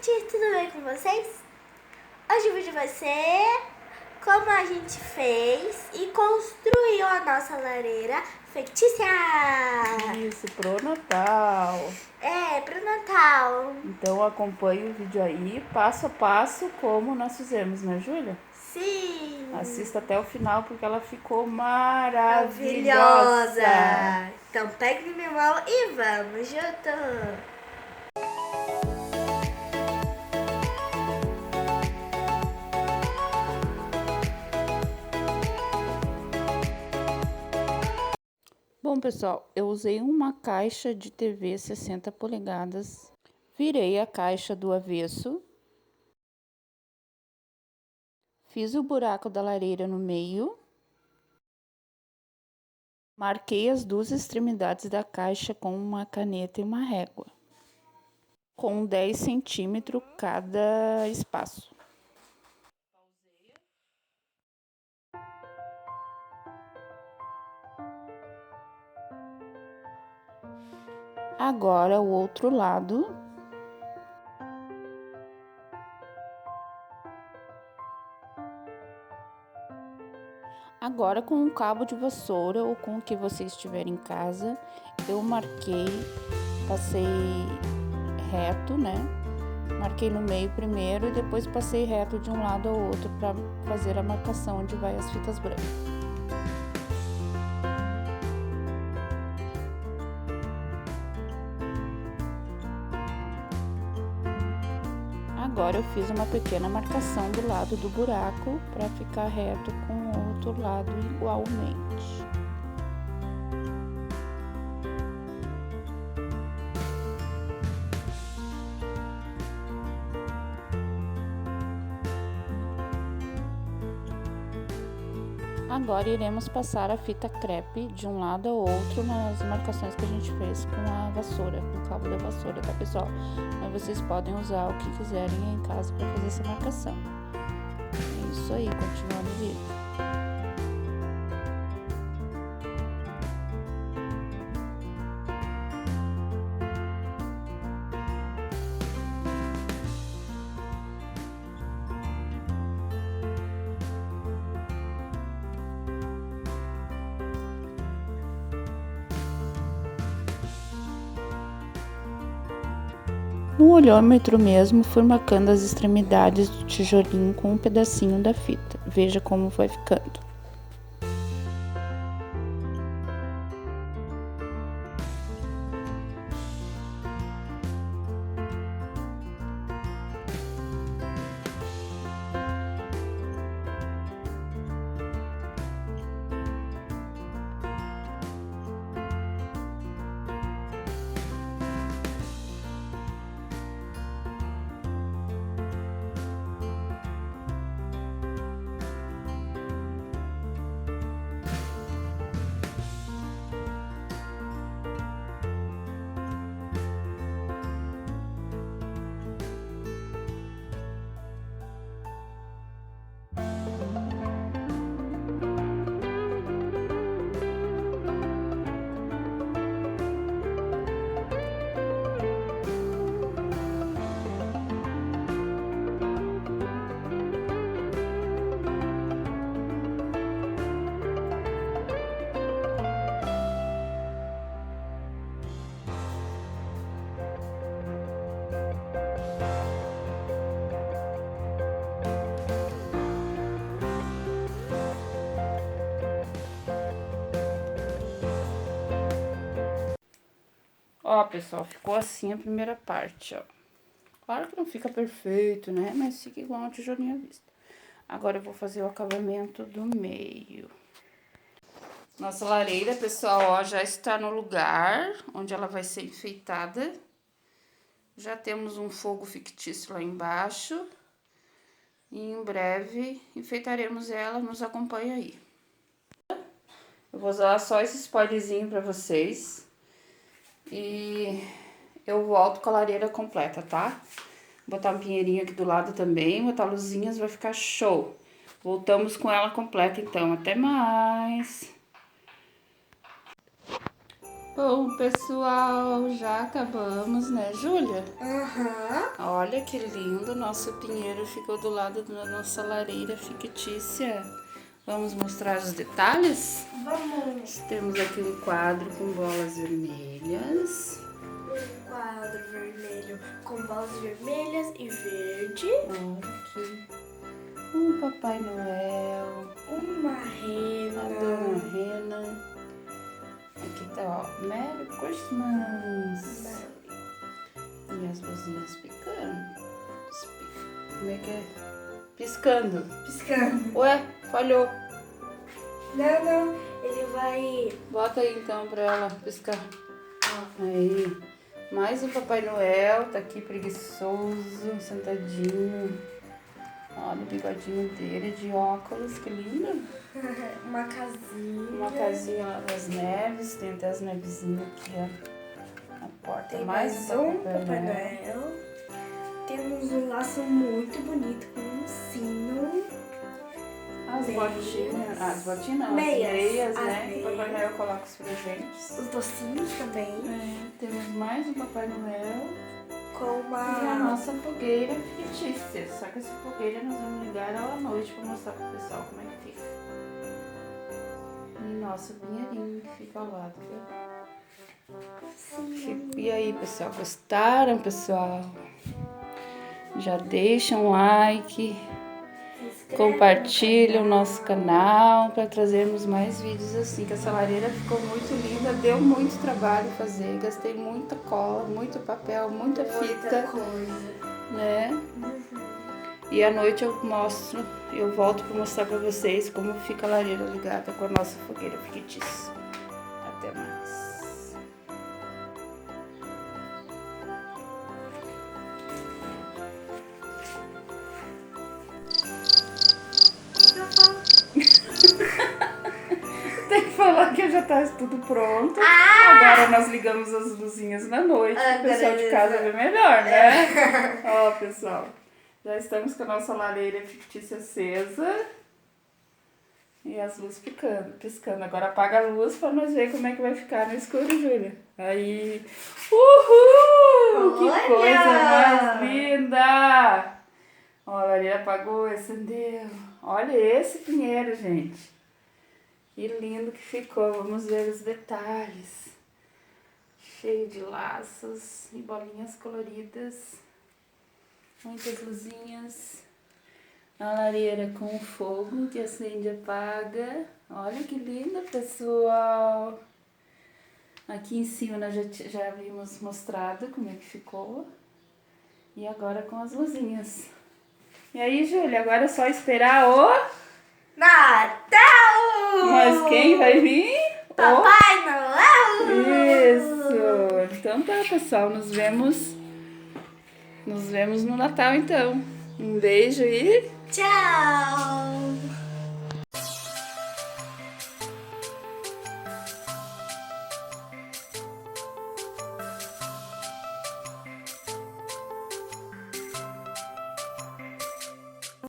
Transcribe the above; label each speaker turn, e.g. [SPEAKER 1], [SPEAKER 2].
[SPEAKER 1] gente, tudo bem com vocês? Hoje o vídeo vai ser como a gente fez e construiu a nossa lareira fictícia.
[SPEAKER 2] Isso, pro Natal.
[SPEAKER 1] É, pro Natal.
[SPEAKER 2] Então acompanhe o vídeo aí, passo a passo, como nós fizemos, né, Júlia?
[SPEAKER 1] Sim.
[SPEAKER 2] Assista até o final, porque ela ficou maravilhosa.
[SPEAKER 1] Maravilhosa. Então pegue minha mão e vamos junto.
[SPEAKER 2] Bom, pessoal, eu usei uma caixa de TV 60 polegadas, virei a caixa do avesso, fiz o buraco da lareira no meio, marquei as duas extremidades da caixa com uma caneta e uma régua, com 10 centímetros cada espaço. Agora o outro lado. Agora com um cabo de vassoura ou com o que você estiver em casa, eu marquei, passei reto, né? Marquei no meio primeiro e depois passei reto de um lado ao outro para fazer a marcação onde vai as fitas brancas. Agora eu fiz uma pequena marcação do lado do buraco para ficar reto com o outro lado igualmente. Agora iremos passar a fita crepe de um lado ao outro nas marcações que a gente fez com a vassoura, com o cabo da vassoura, tá, pessoal? Mas vocês podem usar o que quiserem em casa para fazer essa marcação. É isso aí, continuando o vídeo. No olhômetro mesmo, fui marcando as extremidades do tijolinho com um pedacinho da fita. Veja como vai ficando. Ó, pessoal, ficou assim a primeira parte, ó. Claro que não fica perfeito, né? Mas fica igual um tijolinho à vista. Agora eu vou fazer o acabamento do meio. Nossa lareira, pessoal, ó, já está no lugar onde ela vai ser enfeitada. Já temos um fogo fictício lá embaixo. E em breve enfeitaremos ela, nos acompanha aí. Eu vou usar só esse spoilerzinho pra vocês. E eu volto com a lareira completa, tá? Vou botar um pinheirinho aqui do lado também, botar luzinhas, vai ficar show. Voltamos com ela completa, então. Até mais! Bom, pessoal, já acabamos, né, Júlia?
[SPEAKER 1] Aham.
[SPEAKER 2] Olha que lindo, nosso pinheiro ficou do lado da nossa lareira fictícia. Vamos mostrar os detalhes?
[SPEAKER 1] Vamos.
[SPEAKER 2] Temos aqui um quadro com bolas vermelhas.
[SPEAKER 1] Um quadro vermelho com bolas vermelhas e verde.
[SPEAKER 2] Olha aqui. Um Papai Noel.
[SPEAKER 1] Uma
[SPEAKER 2] A
[SPEAKER 1] rena.
[SPEAKER 2] Dona Rena. Aqui tá, ó, Merry Christmas. E as luzinhas picando. Como é que é? Piscando.
[SPEAKER 1] Piscando.
[SPEAKER 2] Ué, falhou.
[SPEAKER 1] Não, ele vai...
[SPEAKER 2] Bota aí então pra ela piscar. Aí. Mais um Papai Noel, tá aqui preguiçoso, sentadinho. Olha o bigodinho dele de óculos, que lindo.
[SPEAKER 1] Uma casinha.
[SPEAKER 2] Uma casinha lá das neves, tem até as nevezinhas aqui, ó. Na porta.
[SPEAKER 1] Tem
[SPEAKER 2] mais
[SPEAKER 1] um Papai Noel. Temos um laço muito bonito com um sino.
[SPEAKER 2] As
[SPEAKER 1] Meias.
[SPEAKER 2] botinhas. As botinhas não,
[SPEAKER 1] Meias.
[SPEAKER 2] as meias,
[SPEAKER 1] As
[SPEAKER 2] né? Que o Papai
[SPEAKER 1] meias.
[SPEAKER 2] Noel coloca os presentes.
[SPEAKER 1] Os docinhos também.
[SPEAKER 2] É, temos mais um Papai Noel.
[SPEAKER 1] Com
[SPEAKER 2] E a
[SPEAKER 1] uma...
[SPEAKER 2] nossa fogueira fictícia. Só que essa fogueira nós vamos ligar ela à noite pra mostrar pro pessoal como é que fica. E nosso pinheirinho que fica ao lado, viu? E aí, pessoal? Gostaram, pessoal? Já deixam um like, compartilha o nosso canal para trazermos mais vídeos assim, que essa lareira ficou muito linda, deu muito trabalho fazer, gastei muita cola, muito papel, muita fita, né? E à noite eu volto para mostrar para vocês como fica a lareira ligada com a nossa fogueira fictícia. Até mais. Tem que falar que já tá tudo pronto. Agora nós ligamos as luzinhas na noite. O pessoal de casa vê melhor, né? Ó, pessoal. Já estamos com a nossa lareira fictícia acesa. E as luzes piscando. Agora apaga a luz pra nós ver como é que vai ficar no escuro, Júlia. Aí. Uhul! Que
[SPEAKER 1] Olha!
[SPEAKER 2] coisa mais linda! Ó, a lareira apagou e acendeu. Olha esse pinheiro, gente. Que lindo que ficou. Vamos ver os detalhes. Cheio de laços e bolinhas coloridas. Muitas luzinhas. A lareira com fogo que acende e apaga. Olha que linda, pessoal. Aqui em cima nós já havíamos mostrado como é que ficou. E agora com as luzinhas. E aí, Júlia, agora é só esperar o...
[SPEAKER 1] Natal!
[SPEAKER 2] Mas quem vai vir?
[SPEAKER 1] Papai Noel!
[SPEAKER 2] Isso! Então tá, pessoal, nos vemos no Natal, então. Um beijo e...
[SPEAKER 1] Tchau!